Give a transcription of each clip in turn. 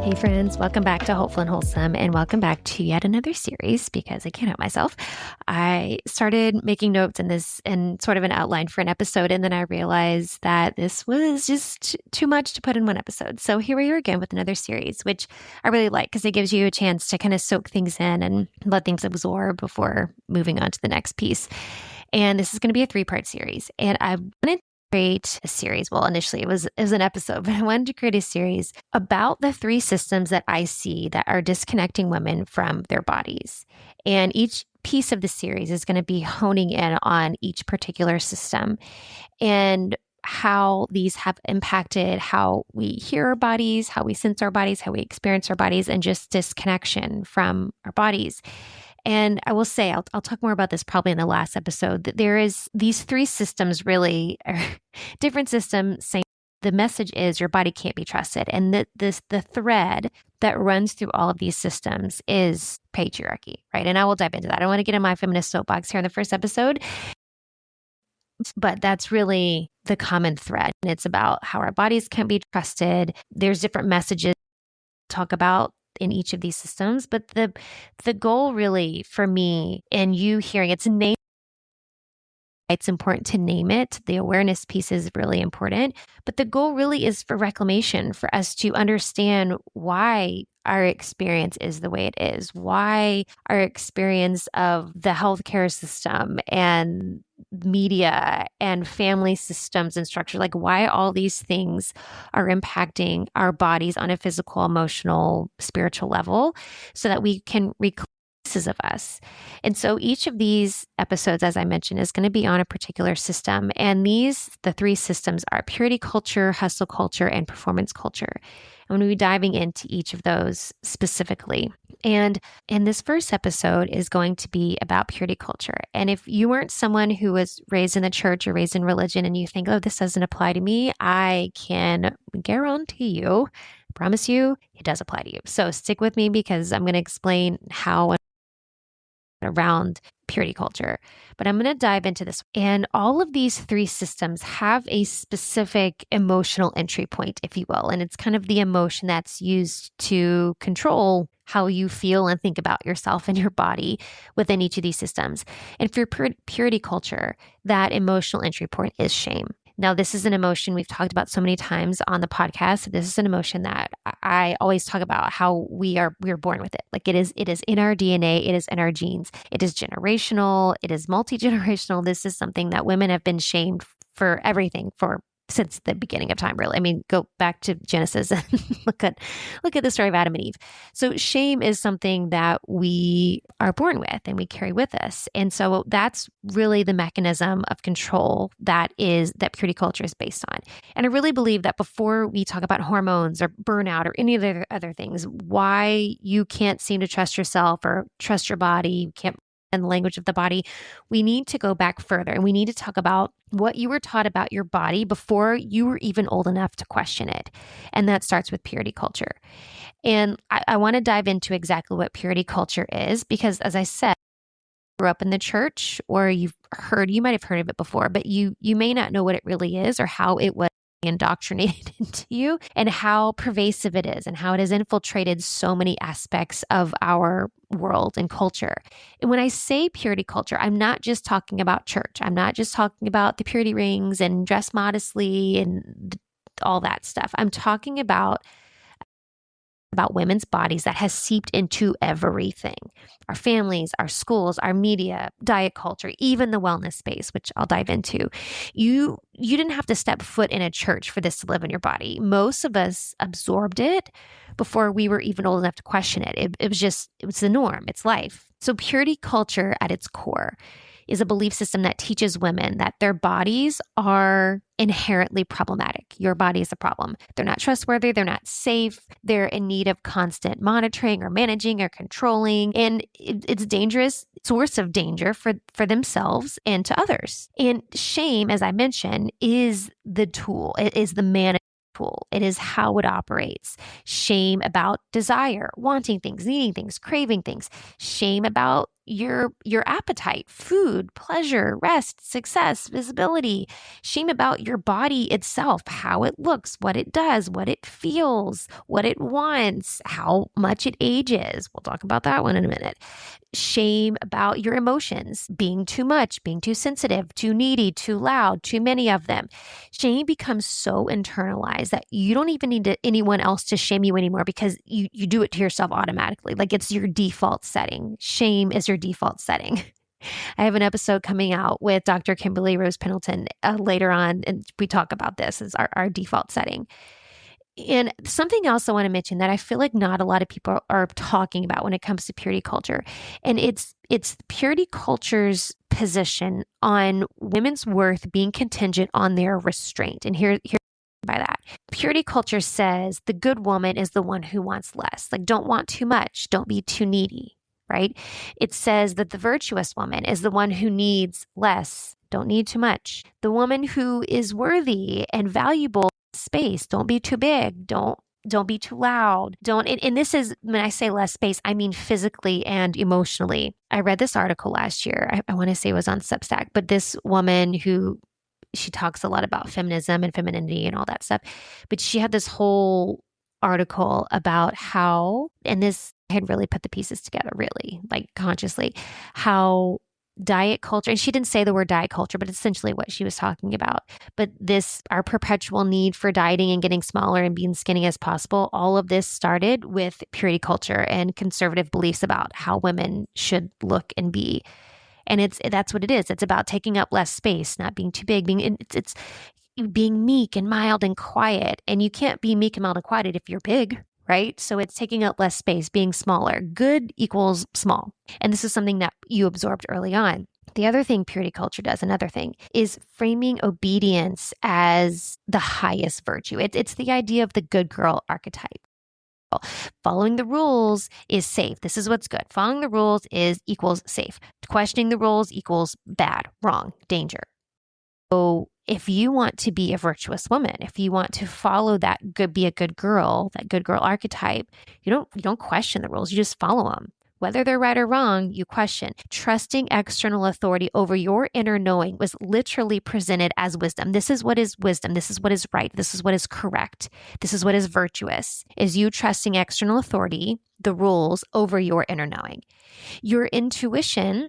Hey friends, welcome back to Hopeful and Wholesome, and welcome back to yet another series because I can't help myself. I started making notes in this and sort of an outline for an episode, and then I realized that this was just too much to put in one episode. So here we are again with another series, which I really like because it gives you a chance to kind of soak things in and let things absorb before moving on to the next piece. And this is going to be a 3-part series, and I wanted create a series. Well, initially it was an episode, but I wanted to create a series about the 3 systems that I see that are disconnecting women from their bodies. And each piece of the series is going to be honing in on each particular system and how these have impacted how we hear our bodies, how we sense our bodies, how we experience our bodies, and just disconnection from our bodies. And I will say, I'll talk more about this probably in the last episode, that there is these 3 systems really are different systems saying the message is your body can't be trusted. And the thread that runs through all of these systems is patriarchy, right? And I will dive into that. I don't want to get in my feminist soapbox here in the first episode, but that's really the common thread. And it's about how our bodies can't be trusted. There's different messages to talk about in each of these systems, but the goal really for me and you hearing it's important to name it. The awareness piece is really important, but the goal really is for reclamation, for us to understand why our experience is the way it is, why our experience of the healthcare system and media and family systems and structure, like why all these things are impacting our bodies on a physical, emotional, spiritual level so that we can reclaim pieces of us. And so each of these episodes, as I mentioned, is going to be on a particular system. And the 3 systems are purity culture, hustle culture, and performance culture. I'm going to be diving into each of those specifically. And this first episode is going to be about purity culture. And if you weren't someone who was raised in the church or raised in religion and you think, oh, this doesn't apply to me, I can guarantee you, promise you, it does apply to you. So stick with me because I'm going to explain how around purity culture. But I'm going to dive into this. And all of these 3 systems have a specific emotional entry point, if you will. And it's kind of the emotion that's used to control how you feel and think about yourself and your body within each of these systems. And for purity culture, that emotional entry point is shame. Now, this is an emotion we've talked about so many times on the podcast. This is an emotion that I always talk about how we're born with it. Like it is in our DNA. It is in our genes. It is generational. It is multi-generational. This is something that women have been shamed for everything since the beginning of time, really. I mean, go back to Genesis and look at the story of Adam and Eve. So shame is something that we are born with and we carry with us. And so that's really the mechanism of control that purity culture is based on. And I really believe that before we talk about hormones or burnout or any of the other things, why you can't seem to trust yourself or trust your body, you can't and the language of the body, we need to go back further and we need to talk about what you were taught about your body before you were even old enough to question it. And that starts with purity culture. And I want to dive into exactly what purity culture is because, as I said, you grew up in the church or you might have heard of it before, but you may not know what it really is or how it was indoctrinated into you and how pervasive it is and how it has infiltrated so many aspects of our world and culture. And when I say purity culture, I'm not just talking about church. I'm not just talking about the purity rings and dress modestly and all that stuff. I'm talking about women's bodies that has seeped into everything. Our families, our schools, our media, diet culture, even the wellness space, which I'll dive into. You didn't have to step foot in a church for this to live in your body. Most of us absorbed it before we were even old enough to question it. It was the norm. It's life. So purity culture at its core is a belief system that teaches women that their bodies are inherently problematic. Your body is a problem. They're not trustworthy. They're not safe. They're in need of constant monitoring or managing or controlling. And it's a dangerous source of danger for themselves and to others. And shame, as I mentioned, is the tool. It is the management tool. It is how it operates. Shame about desire, wanting things, needing things, craving things. Shame about your appetite, food, pleasure, rest, success, visibility. Shame about your body itself, how it looks, what it does, what it feels, what it wants, how much it ages. We'll talk about that one in a minute. Shame about your emotions, being too much, being too sensitive, too needy, too loud, too many of them. Shame becomes so internalized that you don't even need anyone else to shame you anymore because you do it to yourself automatically. Like it's your default setting. Shame is your default setting. I have an episode coming out with Dr. Kimberly Rose Pendleton later on, and we talk about this as our default setting. And something else I want to mention that I feel like not a lot of people are talking about when it comes to purity culture, and it's purity culture's position on women's worth being contingent on their restraint. And here by that, purity culture says the good woman is the one who wants less, like don't want too much, don't be too needy, right? It says that the virtuous woman is the one who needs less, don't need too much. The woman who is worthy and valuable space. Don't be too big. Don't be too loud. And this is, when I say less space, I mean physically and emotionally. I read this article last year. I want to say it was on Substack, but this woman who, she talks a lot about feminism and femininity and all that stuff, but she had this whole article about how, and this I had really put the pieces together, really, like consciously, how diet culture, and she didn't say the word diet culture, but essentially what she was talking about. But this, our perpetual need for dieting and getting smaller and being skinny as possible, all of this started with purity culture and conservative beliefs about how women should look and be. And that's what it is. It's about taking up less space, not being too big, it's being meek and mild and quiet. And you can't be meek and mild and quiet if you're big, right? So it's taking up less space, being smaller. Good equals small. And this is something that you absorbed early on. The other thing purity culture does, another thing, is framing obedience as the highest virtue. It's the idea of the good girl archetype. Following the rules is safe. This is what's good. Following the rules equals safe. Questioning the rules equals bad, wrong, danger. So if you want to be a virtuous woman, if you want to follow that be a good girl, that good girl archetype, you don't question the rules. You just follow them. Whether they're right or wrong, you question. Trusting external authority over your inner knowing was literally presented as wisdom. This is what is wisdom. This is what is right. This is what is correct. This is what is virtuous, is you trusting external authority, the rules, over your inner knowing. Your intuition,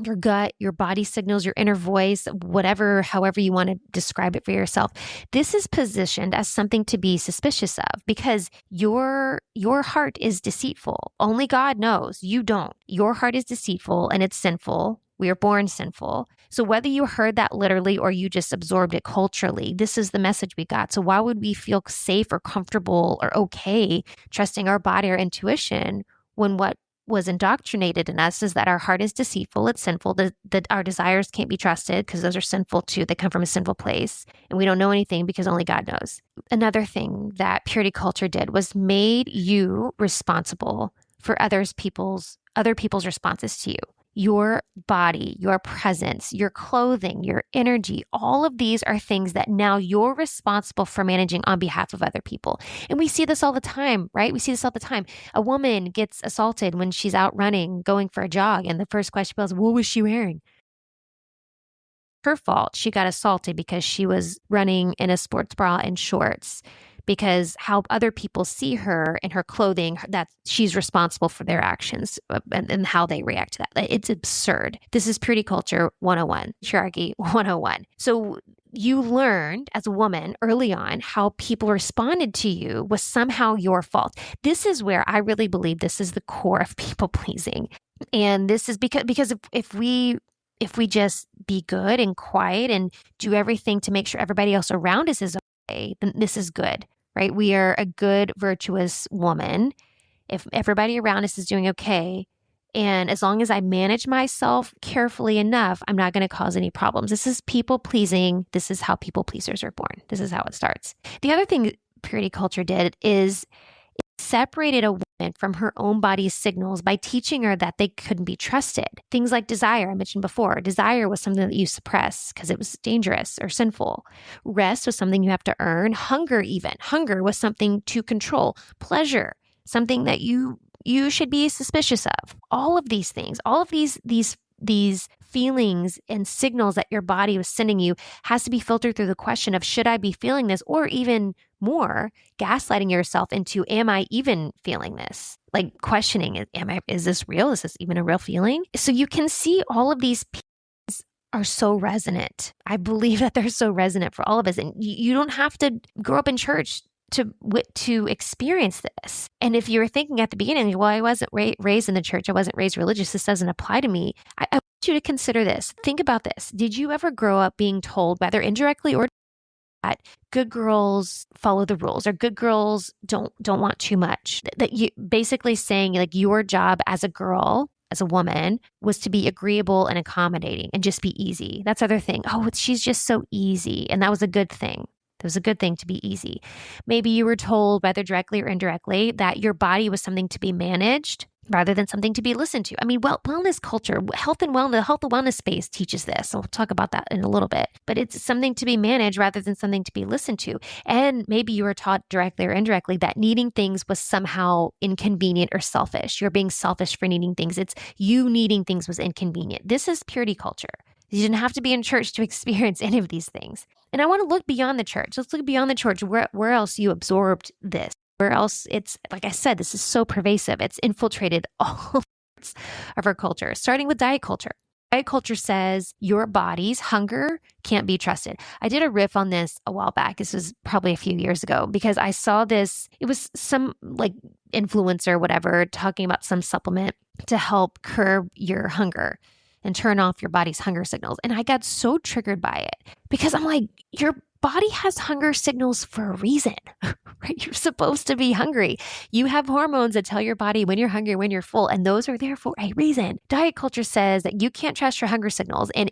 your gut, your body signals, your inner voice, whatever, however you want to describe it for yourself. This is positioned as something to be suspicious of because your heart is deceitful. Only God knows. You don't. Your heart is deceitful and it's sinful. We are born sinful. So whether you heard that literally or you just absorbed it culturally, this is the message we got. So why would we feel safe or comfortable or okay trusting our body or intuition when what was indoctrinated in us is that our heart is deceitful, it's sinful, that our desires can't be trusted because those are sinful too. They come from a sinful place and we don't know anything because only God knows. Another thing that purity culture did was made you responsible for other people's responses to you. Your body, your presence, your clothing, your energy, all of these are things that now you're responsible for managing on behalf of other people. And we see this all the time, right? We see this all the time. A woman gets assaulted when she's out running, going for a jog. And the first question is, what was she wearing? Her fault. She got assaulted because she was running in a sports bra and shorts. Because how other people see her and her clothing, that she's responsible for their actions and how they react to that. It's absurd. This is purity culture 101, patriarchy 101. So you learned as a woman early on how people responded to you was somehow your fault. This is where I really believe this is the core of people pleasing. And this is because if we just be good and quiet and do everything to make sure everybody else around us is okay, then this is good, right? We are a good, virtuous woman. If everybody around us is doing okay, and as long as I manage myself carefully enough, I'm not going to cause any problems. This is people pleasing. This is how people pleasers are born. This is how it starts. The other thing purity culture did is separated a woman from her own body's signals by teaching her that they couldn't be trusted. Things like desire, I mentioned before. Desire was something that you suppress because it was dangerous or sinful. Rest was something you have to earn. Hunger, even. Hunger was something to control. Pleasure, something that you should be suspicious of. All of these things, all of these feelings and signals that your body was sending you has to be filtered through the question of, should I be feeling this? Or even more, gaslighting yourself into, am I even feeling this? Like questioning, is this real? Is this even a real feeling? So you can see all of these pieces are so resonant. I believe that they're so resonant for all of us. And you don't have to grow up in church to experience this. And if you were thinking at the beginning, well, I wasn't raised in the church, I wasn't raised religious, this doesn't apply to me, I want you to consider this. Think about this. Did you ever grow up being told, whether indirectly or that, good girls follow the rules, or good girls don't want too much? That you basically saying, like, your job as a girl, as a woman, was to be agreeable and accommodating and just be easy. That's the other thing. Oh, she's just so easy. And that was a good thing. It was a good thing to be easy. Maybe you were told, whether directly or indirectly, that your body was something to be managed rather than something to be listened to. I mean, wellness culture, health and wellness space teaches this. So we'll talk about that in a little bit. But it's something to be managed rather than something to be listened to. And maybe you were taught directly or indirectly that needing things was somehow inconvenient or selfish. You're being selfish for needing things. It's you needing things was inconvenient. This is purity culture. You didn't have to be in church to experience any of these things. And I want to look beyond the church. Let's look beyond the church. Where else you absorbed this? Where else it's, like I said, this is so pervasive. It's infiltrated all parts of our culture, starting with diet culture. Diet culture says your body's hunger can't be trusted. I did a riff on this a while back. This was probably a few years ago because I saw this. It was some like influencer, whatever, talking about some supplement to help curb your hunger and turn off your body's hunger signals. And I got so triggered by it because I'm like, your body has hunger signals for a reason, right? You're supposed to be hungry. You have hormones that tell your body when you're hungry, when you're full, and those are there for a reason. Diet culture says that you can't trust your hunger signals, and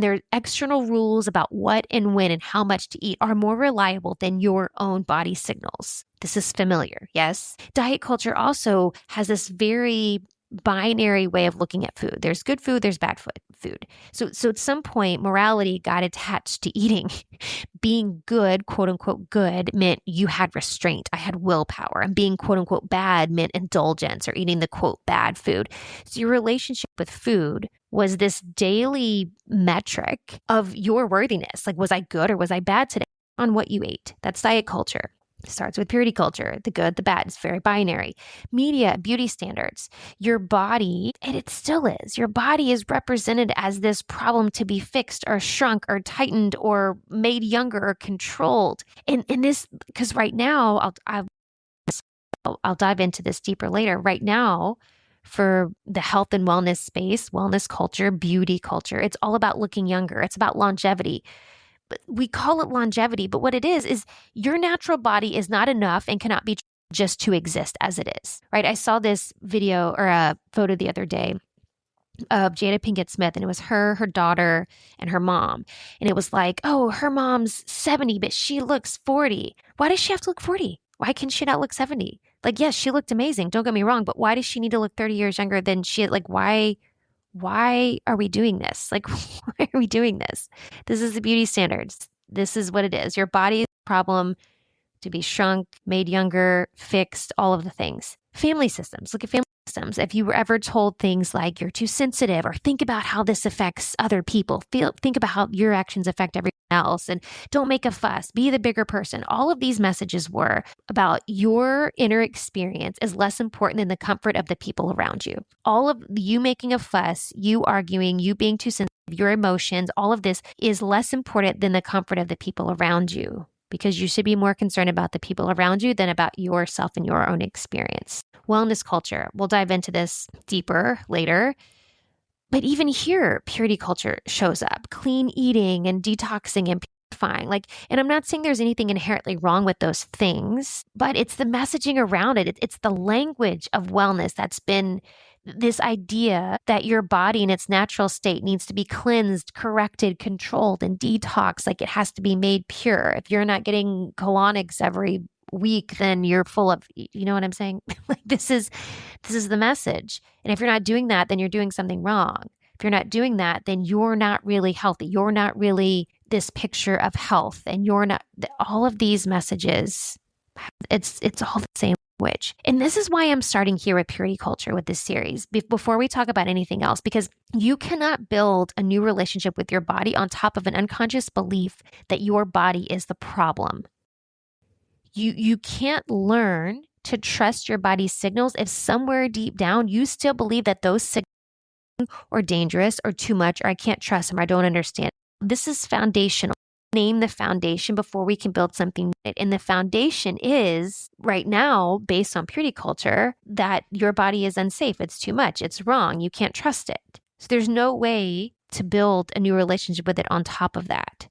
their external rules about what and when and how much to eat are more reliable than your own body signals. This is familiar, yes? Diet culture also has this very binary way of looking at food. There's good food, there's bad food. So at some point, morality got attached to eating. Being good, quote unquote good, meant you had restraint. I had willpower. And being quote unquote bad meant indulgence or eating the quote bad food. So your relationship with food was this daily metric of your worthiness. Like, was I good or was I bad today on what you ate? That's diet culture. It starts with purity culture, the good, the bad. It's very binary. Media, beauty standards. Your body, and it still is, your body is represented as this problem to be fixed or shrunk or tightened or made younger or controlled. And this, because right now, I'll dive into this deeper later. Right now, for the health and wellness space, wellness culture, beauty culture, it's all about looking younger. It's about longevity. But we call it longevity, but what it is your natural body is not enough and cannot be just to exist as it is, right? I saw this video or a photo the other day of Jada Pinkett Smith, and it was her daughter, and her mom. And it was like, oh, her mom's 70, but she looks 40. Why does she have to look 40? Why can she not look 70? Like, yes, she looked amazing. Don't get me wrong, but why does she need to look 30 years younger than she, like, why are we doing this? Like, why are we doing this? This is the beauty standards. This is what it is. Your body is a problem to be shrunk, made younger, fixed, all of the things. Family systems. Look at family systems. If you were ever told things like you're too sensitive, or think about how this affects other people, think about how your actions affect everyone else, and don't make a fuss, be the bigger person. All of these messages were about your inner experience is less important than the comfort of the people around you. All of you making a fuss, you arguing, you being too sensitive, your emotions, all of this is less important than the comfort of the people around you, because you should be more concerned about the people around you than about yourself and your own experience. Wellness culture. We'll dive into this deeper later. But even here, purity culture shows up. Clean eating and detoxing and purifying. And I'm not saying there's anything inherently wrong with those things, but it's the messaging around it. It's the language of wellness that's been this idea that your body in its natural state needs to be cleansed, corrected, controlled, and detoxed. Like, it has to be made pure. If you're not getting colonics every weak, then you're full of, you know what I'm saying? Like this is the message. And if you're not doing that, then you're doing something wrong. If you're not doing that, then you're not really healthy. You're not really this picture of health. And you're not all of these messages. It's all the same language. And this is why I'm starting here with purity culture with this series before we talk about anything else, because you cannot build a new relationship with your body on top of an unconscious belief that your body is the problem. You can't learn to trust your body's signals if somewhere deep down you still believe that those signals are dangerous or too much, or I can't trust them, or I don't understand. This is foundational. Name the foundation before we can build something. And the foundation is right now, based on purity culture, that your body is unsafe. It's too much. It's wrong. You can't trust it. So there's no way to build a new relationship with it on top of that.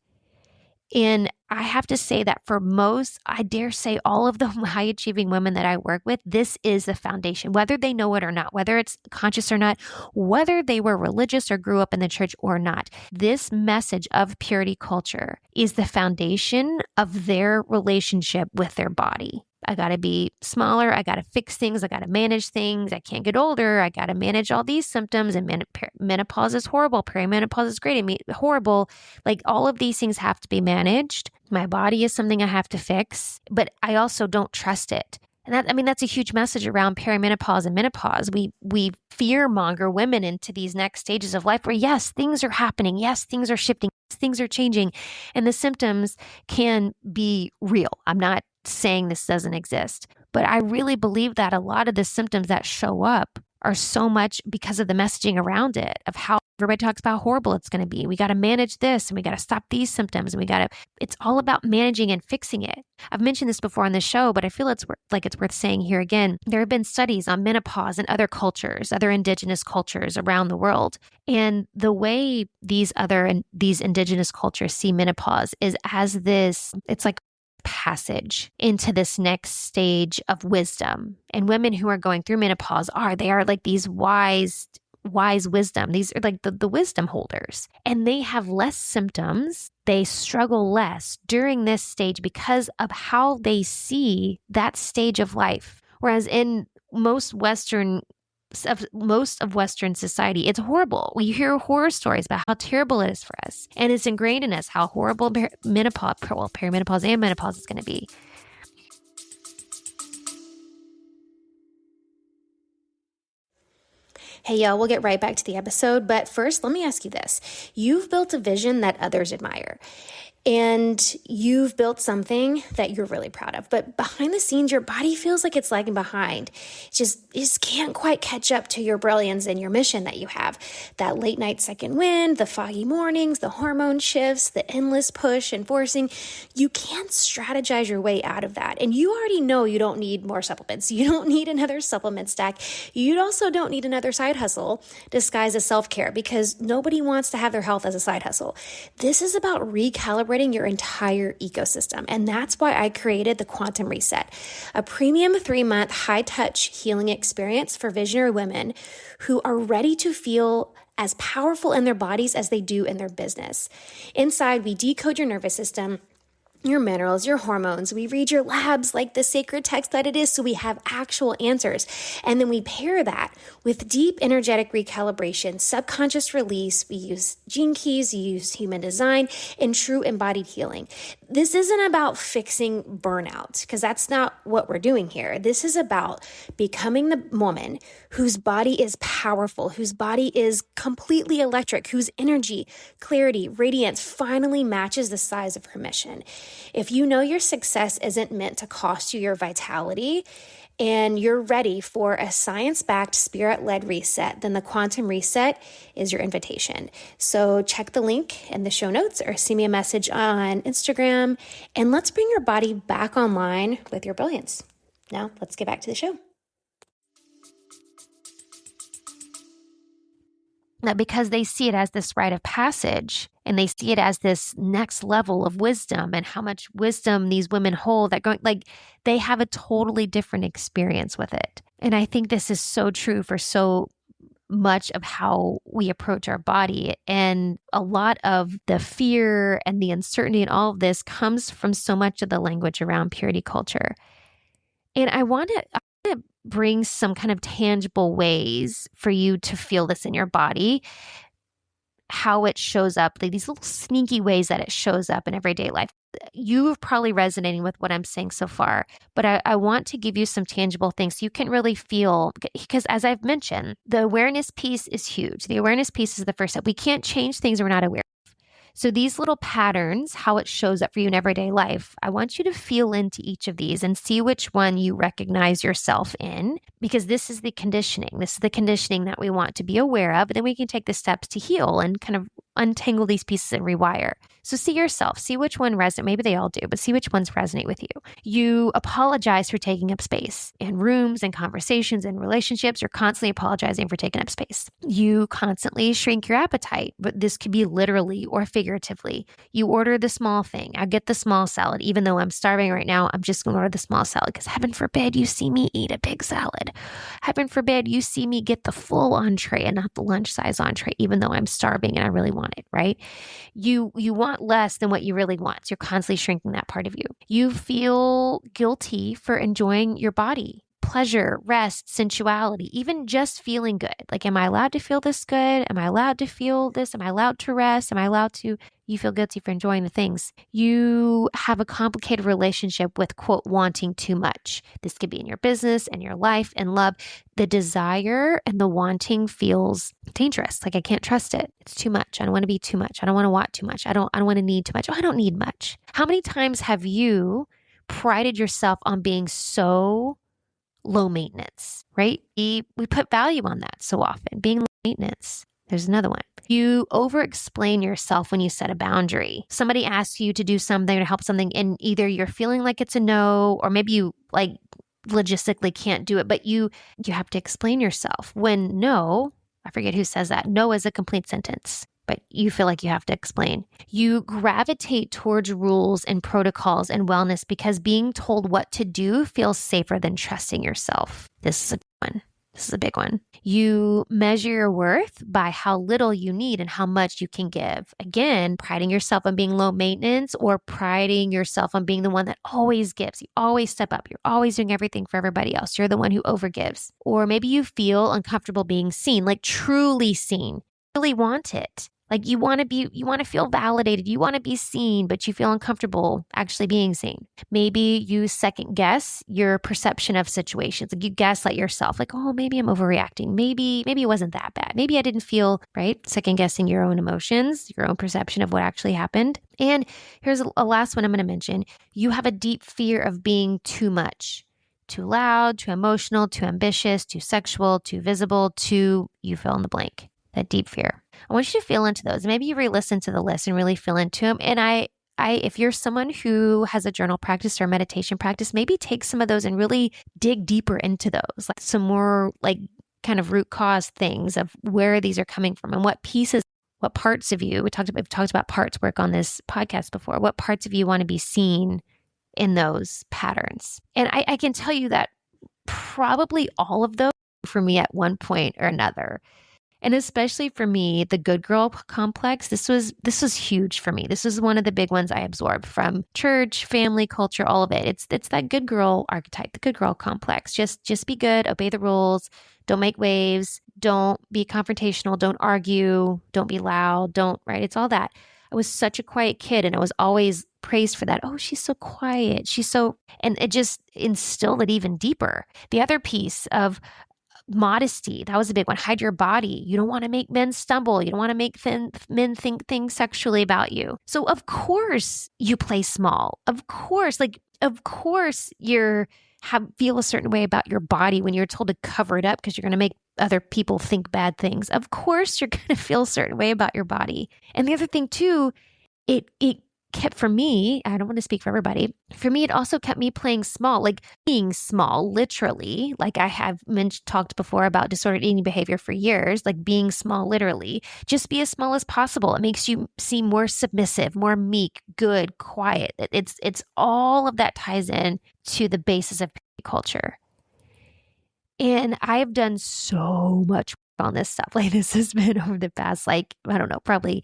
And I have to say that for most, I dare say all of the high achieving women that I work with, this is the foundation, whether they know it or not, whether it's conscious or not, whether they were religious or grew up in the church or not. This message of purity culture is the foundation of their relationship with their body. I got to be smaller. I got to fix things. I got to manage things. I can't get older. I got to manage all these symptoms. And menopause is horrible. Perimenopause is great. I mean, horrible. Like all of these things have to be managed. My body is something I have to fix, but I also don't trust it. And that's a huge message around perimenopause and menopause. We fear monger women into these next stages of life where yes, things are happening. Yes, things are shifting. Yes, things are changing. And the symptoms can be real. I'm not saying this doesn't exist, but I really believe that a lot of the symptoms that show up are so much because of the messaging around it, of how everybody talks about how horrible it's going to be. We got to manage this and we got to stop these symptoms and it's all about managing and fixing it. I've mentioned this before on the show, but I feel it's worth saying here again. There have been studies on menopause in other cultures, other indigenous cultures around the world. And the way these indigenous cultures see menopause is as it's like passage into this next stage of wisdom. And women who are going through menopause they are like these wise wisdom. These are like the wisdom holders, and they have less symptoms. They struggle less during this stage because of how they see that stage of life. Whereas in most of Western society, it's horrible. We hear horror stories about how terrible it is for us. And it's ingrained in us how horrible perimenopause and menopause is going to be. Hey, y'all, we'll get right back to the episode. But first, let me ask you this. You've built a vision that others admire. And you've built something that you're really proud of. But behind the scenes, your body feels like it's lagging behind. It just can't quite catch up to your brilliance and your mission that you have. That late night second wind, the foggy mornings, the hormone shifts, the endless push and forcing. You can't strategize your way out of that. And you already know you don't need more supplements. You don't need another supplement stack. You also don't need another side hustle disguised as self-care, because nobody wants to have their health as a side hustle. This is about recalibrating your entire ecosystem. And that's why I created the Quantum Reset, a premium 3-month high-touch healing experience for visionary women who are ready to feel as powerful in their bodies as they do in their business. Inside, we decode your nervous system, your minerals, your hormones. We read your labs like the sacred text that it is, so we have actual answers. And then we pair that with deep energetic recalibration, subconscious release. We use gene keys, we use human design, and true embodied healing. This isn't about fixing burnout, because that's not what we're doing here. This is about becoming the woman whose body is powerful, whose body is completely electric, whose energy, clarity, radiance finally matches the size of her mission. If you know your success isn't meant to cost you your vitality, and you're ready for a science-backed, spirit-led reset, then the Quantum Reset is your invitation. So check the link in the show notes or send me a message on Instagram, and let's bring your body back online with your brilliance. Now, let's get back to the show. That because they see it as this rite of passage, and they see it as this next level of wisdom, and how much wisdom these women hold, they have a totally different experience with it. And I think this is so true for so much of how we approach our body. And a lot of the fear and the uncertainty and all of this comes from so much of the language around purity culture. And I want to bring some kind of tangible ways for you to feel this in your body, how it shows up, like these little sneaky ways that it shows up in everyday life. You're probably resonating with what I'm saying so far, but I want to give you some tangible things so you can really feel, because as I've mentioned, the awareness piece is huge. The awareness piece is the first step. We can't change things we're not aware. So these little patterns, how it shows up for you in everyday life, I want you to feel into each of these and see which one you recognize yourself in, because this is the conditioning. This is the conditioning that we want to be aware of. And then we can take the steps to heal and kind of untangle these pieces and rewire. So see yourself, see which one resonates. Maybe they all do, but see which ones resonate with you. You apologize for taking up space in rooms and conversations and relationships. You're constantly apologizing for taking up space. You constantly shrink your appetite, but this could be literally or figuratively. You order the small thing. I get the small salad. Even though I'm starving right now, I'm just going to order the small salad because heaven forbid you see me eat a big salad. Heaven forbid you see me get the full entree and not the lunch size entree, even though I'm starving and I really want it, right? You want less than what you really want. So you're constantly shrinking that part of you. You feel guilty for enjoying your body. Pleasure, rest, sensuality, even just feeling good. Like, am I allowed to feel this good? Am I allowed to feel this? Am I allowed to rest? Am I allowed to? You feel guilty for enjoying the things. You have a complicated relationship with, quote, wanting too much. This could be in your business and your life and love. The desire and the wanting feels dangerous. Like, I can't trust it. It's too much. I don't want to be too much. I don't want to want too much. I don't want to need too much. Oh, I don't need much. How many times have you prided yourself on being so low maintenance, right? We put value on that so often, being low maintenance. There's another one. You over-explain yourself when you set a boundary. Somebody asks you to do something or help something, and either you're feeling like it's a no, or maybe you like logistically can't do it, but you have to explain yourself. When no, I forget who says that, no is a complete sentence, but you feel like you have to explain. You gravitate towards rules and protocols and wellness because being told what to do feels safer than trusting yourself. This is a good one. This is a big one. You measure your worth by how little you need and how much you can give. Again, priding yourself on being low maintenance or priding yourself on being the one that always gives. You always step up. You're always doing everything for everybody else. You're the one who overgives. Or maybe you feel uncomfortable being seen, like truly seen. You really want it. Like you want to feel validated. You want to be seen, but you feel uncomfortable actually being seen. Maybe you second guess your perception of situations. Like you gaslight yourself, like, oh, maybe I'm overreacting. Maybe it wasn't that bad. Maybe I didn't feel right. Second guessing your own emotions, your own perception of what actually happened. And here's a last one I'm going to mention. You have a deep fear of being too much. Too loud, too emotional, too ambitious, too sexual, too visible, too you fill in the blank. That deep fear. I want you to feel into those. Maybe you re-listen to the list and really feel into them. And if you're someone who has a journal practice or meditation practice, maybe take some of those and really dig deeper into those, like some more like kind of root cause things of where these are coming from and what pieces, what parts of you, we've talked about parts work on this podcast before, what parts of you want to be seen in those patterns. And I can tell you that probably all of those for me at one point or another. And especially for me, the good girl complex, this was huge for me. This was one of the big ones I absorbed from church, family, culture, all of it. It's that good girl archetype, the good girl complex. Just be good, obey the rules, don't make waves, don't be confrontational, don't argue, don't be loud, right? It's all that. I was such a quiet kid and I was always praised for that. Oh, she's so quiet. And it just instilled it even deeper. The other piece of modesty, that was a big one. Hide your body. You don't want to make men stumble. You don't want to make men think things sexually about you. So of course you play small. Of course you're feel a certain way about your body when you're told to cover it up because you're going to make other people think bad things. Of course you're going to feel a certain way about your body. And the other thing too, it kept, for me, I don't want to speak for everybody, for me, it also kept me playing small, like being small, literally, like I have talked before about disordered eating behavior for years, like being small, literally, just be as small as possible. It makes you seem more submissive, more meek, good, quiet. It's all of that ties in to the basis of culture. And I've done so much on this stuff. Like this has been over the past, like, I don't know, probably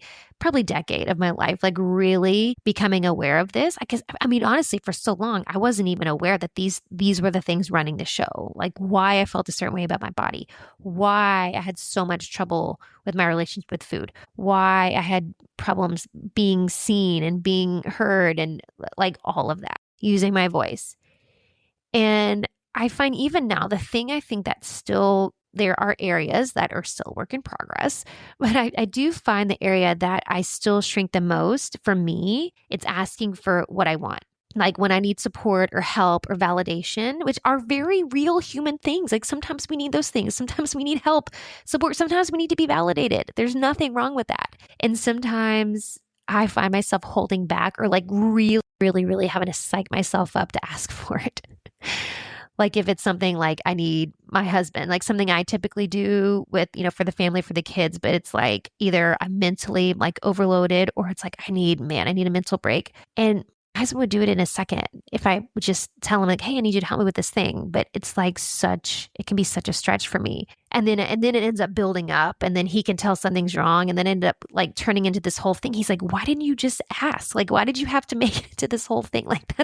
decade of my life, like really becoming aware of this. I guess, I mean, honestly, for so long, I wasn't even aware that these were the things running the show, like why I felt a certain way about my body, why I had so much trouble with my relationship with food, why I had problems being seen and being heard and like all of that, using my voice. And I find even now, the thing I think that still, there are areas that are still work in progress, but I do find the area that I still shrink the most for me, it's asking for what I want. Like when I need support or help or validation, which are very real human things. Like sometimes we need those things. Sometimes we need help, support. Sometimes we need to be validated. There's nothing wrong with that. And sometimes I find myself holding back or like really having to psych myself up to ask for it. Like if it's something like I need my husband, like something I typically do with, for the family, for the kids, but it's like either I'm mentally like overloaded or it's like I need a mental break. And my husband would do it in a second if I would just tell him like, hey, I need you to help me with this thing. But it's like it can be such a stretch for me. And then it ends up building up and then he can tell something's wrong and then end up like turning into this whole thing. He's like, why didn't you just ask? Like, why did you have to make it to this whole thing? Like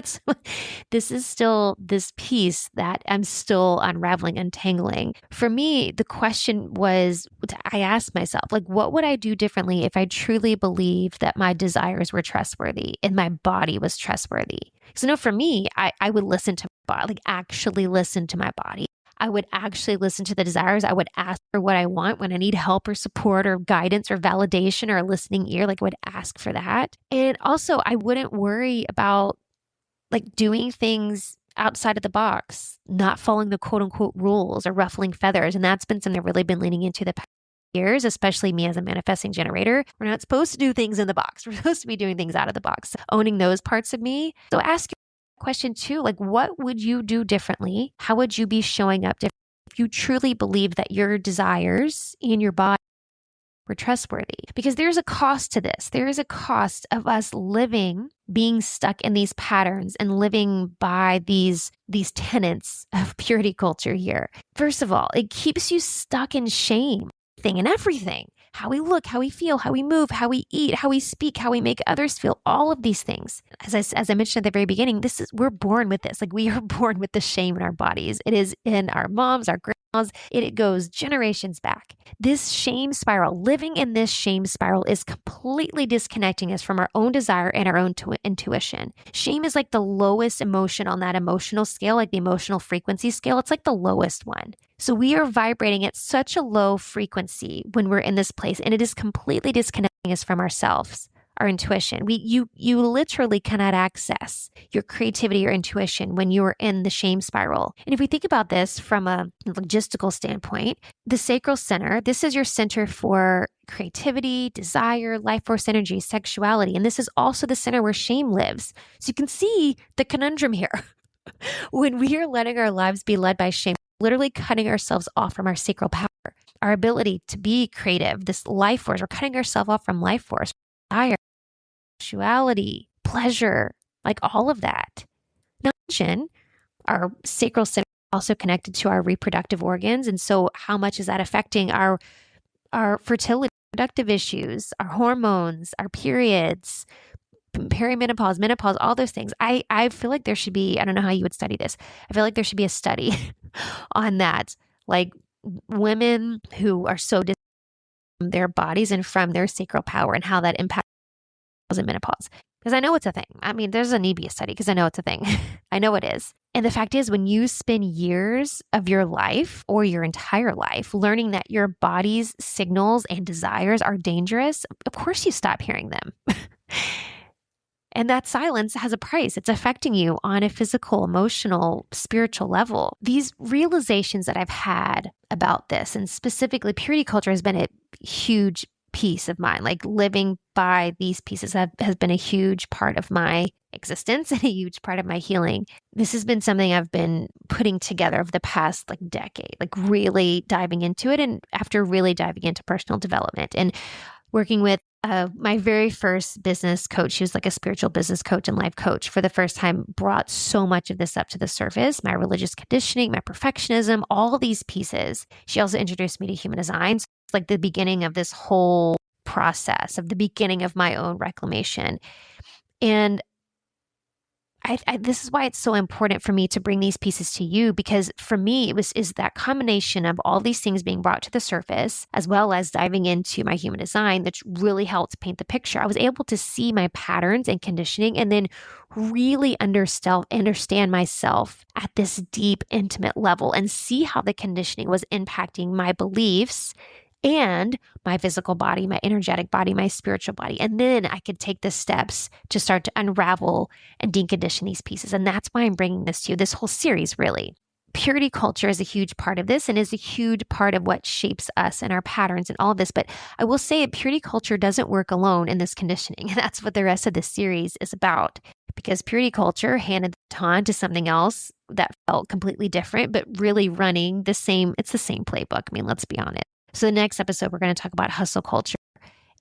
this is still this piece that I'm still unraveling, untangling. For me, the question was, I asked myself, like, what would I do differently if I truly believed that my desires were trustworthy and my body was trustworthy? So for me, I would listen to my body, like actually listen to my body. I would actually listen to the desires. I would ask for what I want when I need help or support or guidance or validation or a listening ear. Like I would ask for that. And also I wouldn't worry about like doing things outside of the box, not following the quote unquote rules or ruffling feathers. And that's been something I've really been leaning into the past years, especially me as a manifesting generator. We're not supposed to do things in the box. We're supposed to be doing things out of the box, owning those parts of me. So ask question too, like what would you do differently? How would you be showing up differently if you truly believe that your desires in your body were trustworthy? Because there's a cost to this. There is a cost of us being stuck in these patterns and living by these tenets of purity culture here. First of all, it keeps you stuck in shame, and everything. How we look, how we feel, how we move, how we eat, how we speak, how we make others feel, all of these things. As I mentioned at the very beginning, we're born with this. Like we are born with the shame in our bodies. It is in our moms, our grandmas. It goes generations back. This shame spiral, living in this shame spiral is completely disconnecting us from our own desire and our own intuition. Shame is like the lowest emotion on that emotional scale, like the emotional frequency scale. It's like the lowest one. So we are vibrating at such a low frequency when we're in this place, and it is completely disconnecting us from ourselves, our intuition. You literally cannot access your creativity or intuition when you are in the shame spiral. And if we think about this from a logistical standpoint, the sacral center, this is your center for creativity, desire, life force energy, sexuality. And this is also the center where shame lives. So you can see the conundrum here. When we are letting our lives be led by shame, literally cutting ourselves off from our sacral power, our ability to be creative, this life force. We're cutting ourselves off from life force, desire, sexuality, pleasure, like all of that. Not to mention, our sacral center is also connected to our reproductive organs. And so how much is that affecting our fertility, reproductive issues, our hormones, our periods, perimenopause, menopause, all those things. I feel like there should be, I don't know how you would study this. I feel like there should be a study on that. Like women who are so disconnected from their bodies and from their sacral power and how that impacts menopause. Because I know it's a thing. I mean, there's a need to be a study because I know it's a thing. I know it is. And the fact is, when you spend years of your life or your entire life learning that your body's signals and desires are dangerous, of course you stop hearing them. And that silence has a price. It's affecting you on a physical, emotional, spiritual level. These realizations that I've had about this, and specifically purity culture, has been a huge piece of mine. Like living by these pieces has been a huge part of my existence and a huge part of my healing. This has been something I've been putting together over the past decade, like really diving into it. And after really diving into personal development and working with My very first business coach, she was like a spiritual business coach and life coach, for the first time brought so much of this up to the surface, my religious conditioning, my perfectionism, all these pieces. She also introduced me to human design. So it's like the beginning of this whole process, of the beginning of my own reclamation. And this is why it's so important for me to bring these pieces to you, because for me, is that combination of all these things being brought to the surface, as well as diving into my human design, that really helped paint the picture. I was able to see my patterns and conditioning, and then really understand myself at this deep, intimate level, and see how the conditioning was impacting my beliefs and my physical body, my energetic body, my spiritual body. And then I could take the steps to start to unravel and decondition these pieces. And that's why I'm bringing this to you, this whole series, really. Purity culture is a huge part of this and is a huge part of what shapes us and our patterns and all of this. But I will say purity culture doesn't work alone in this conditioning. And that's what the rest of this series is about, because purity culture handed the baton to something else that felt completely different, but really running it's the same playbook. I mean, let's be honest. So the next episode, we're going to talk about hustle culture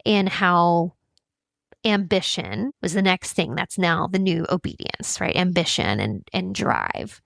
and how ambition was the next thing that's now the new obedience, right? Ambition and drive.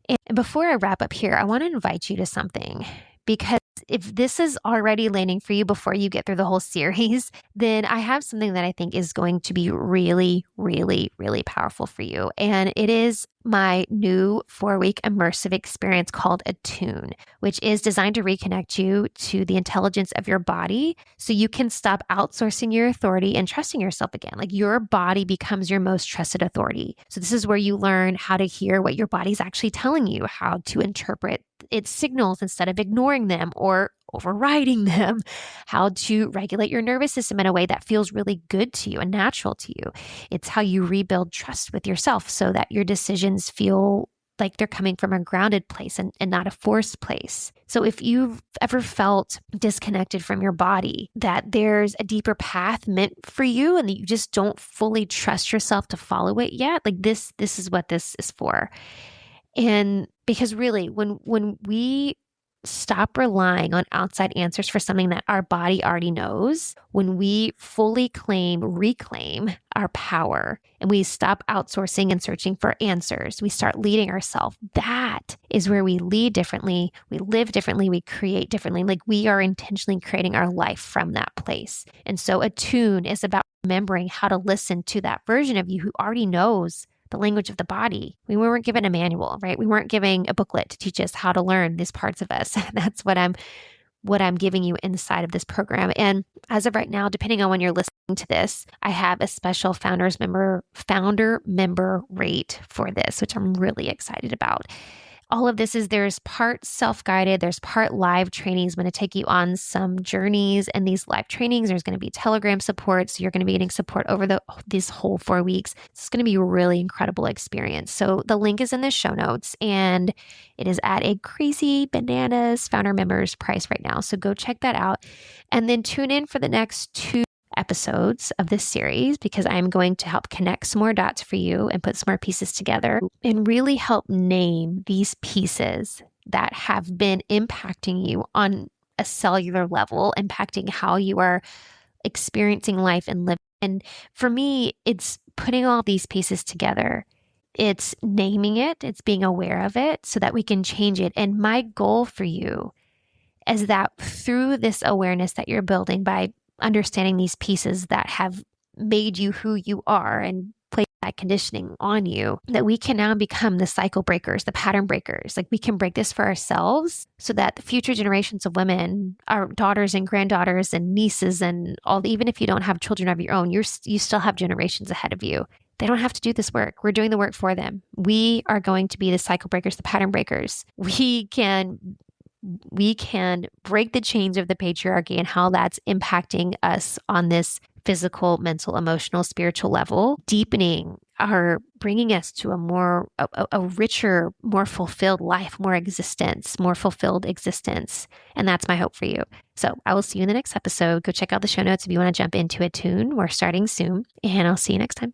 And before I wrap up here, I want to invite you to something, because if this is already landing for you before you get through the whole series, then I have something that I think is going to be really, really, really powerful for you. And it is my new 4-week immersive experience called Attune, which is designed to reconnect you to the intelligence of your body so you can stop outsourcing your authority and trusting yourself again. Like, your body becomes your most trusted authority. So this is where you learn how to hear what your body's actually telling you, how to interpret its signals instead of ignoring them or overriding them, how to regulate your nervous system in a way that feels really good to you and natural to you. It's how you rebuild trust with yourself so that your decisions feel like they're coming from a grounded place and not a forced place. So if you've ever felt disconnected from your body, that there's a deeper path meant for you and that you just don't fully trust yourself to follow it yet, like this is what this is for. And because really, when we stop relying on outside answers for something that our body already knows, when we fully reclaim our power, and we stop outsourcing and searching for answers, we start leading ourselves. That is where we lead differently, we live differently, we create differently. Like, we are intentionally creating our life from that place. And so Attune is about remembering how to listen to that version of you who already knows the language of the body. We weren't given a manual, right? We weren't giving a booklet to teach us how to learn these parts of us. That's what I'm giving you inside of this program. And as of right now, depending on when you're listening to this, I have a special founder member rate for this, which I'm really excited about. All of this is, there's part self-guided, there's part live trainings. I'm going to take you on some journeys in these live trainings. There's going to be Telegram support. So you're going to be getting support over these whole 4 weeks. It's going to be a really incredible experience. So the link is in the show notes, and it is at a crazy bananas founder members price right now. So go check that out, and then tune in for the next 2 episodes of this series, because I'm going to help connect some more dots for you and put some more pieces together and really help name these pieces that have been impacting you on a cellular level, impacting how you are experiencing life and living. And for me, it's putting all these pieces together. It's naming it, it's being aware of it so that we can change it. And my goal for you is that through this awareness that you're building by understanding these pieces that have made you who you are and placed that conditioning on you, that we can now become the cycle breakers, the pattern breakers. Like, we can break this for ourselves so that the future generations of women, our daughters and granddaughters and nieces and all, even if you don't have children of your own, you still have generations ahead of you. They don't have to do this work. We're doing the work for them. We are going to be the cycle breakers, the pattern breakers. We can break the chains of the patriarchy and how that's impacting us on this physical, mental, emotional, spiritual level, bringing us to a richer, more fulfilled life, more fulfilled existence. And that's my hope for you. So I will see you in the next episode. Go check out the show notes if you want to jump into Attune. We're starting soon, and I'll see you next time.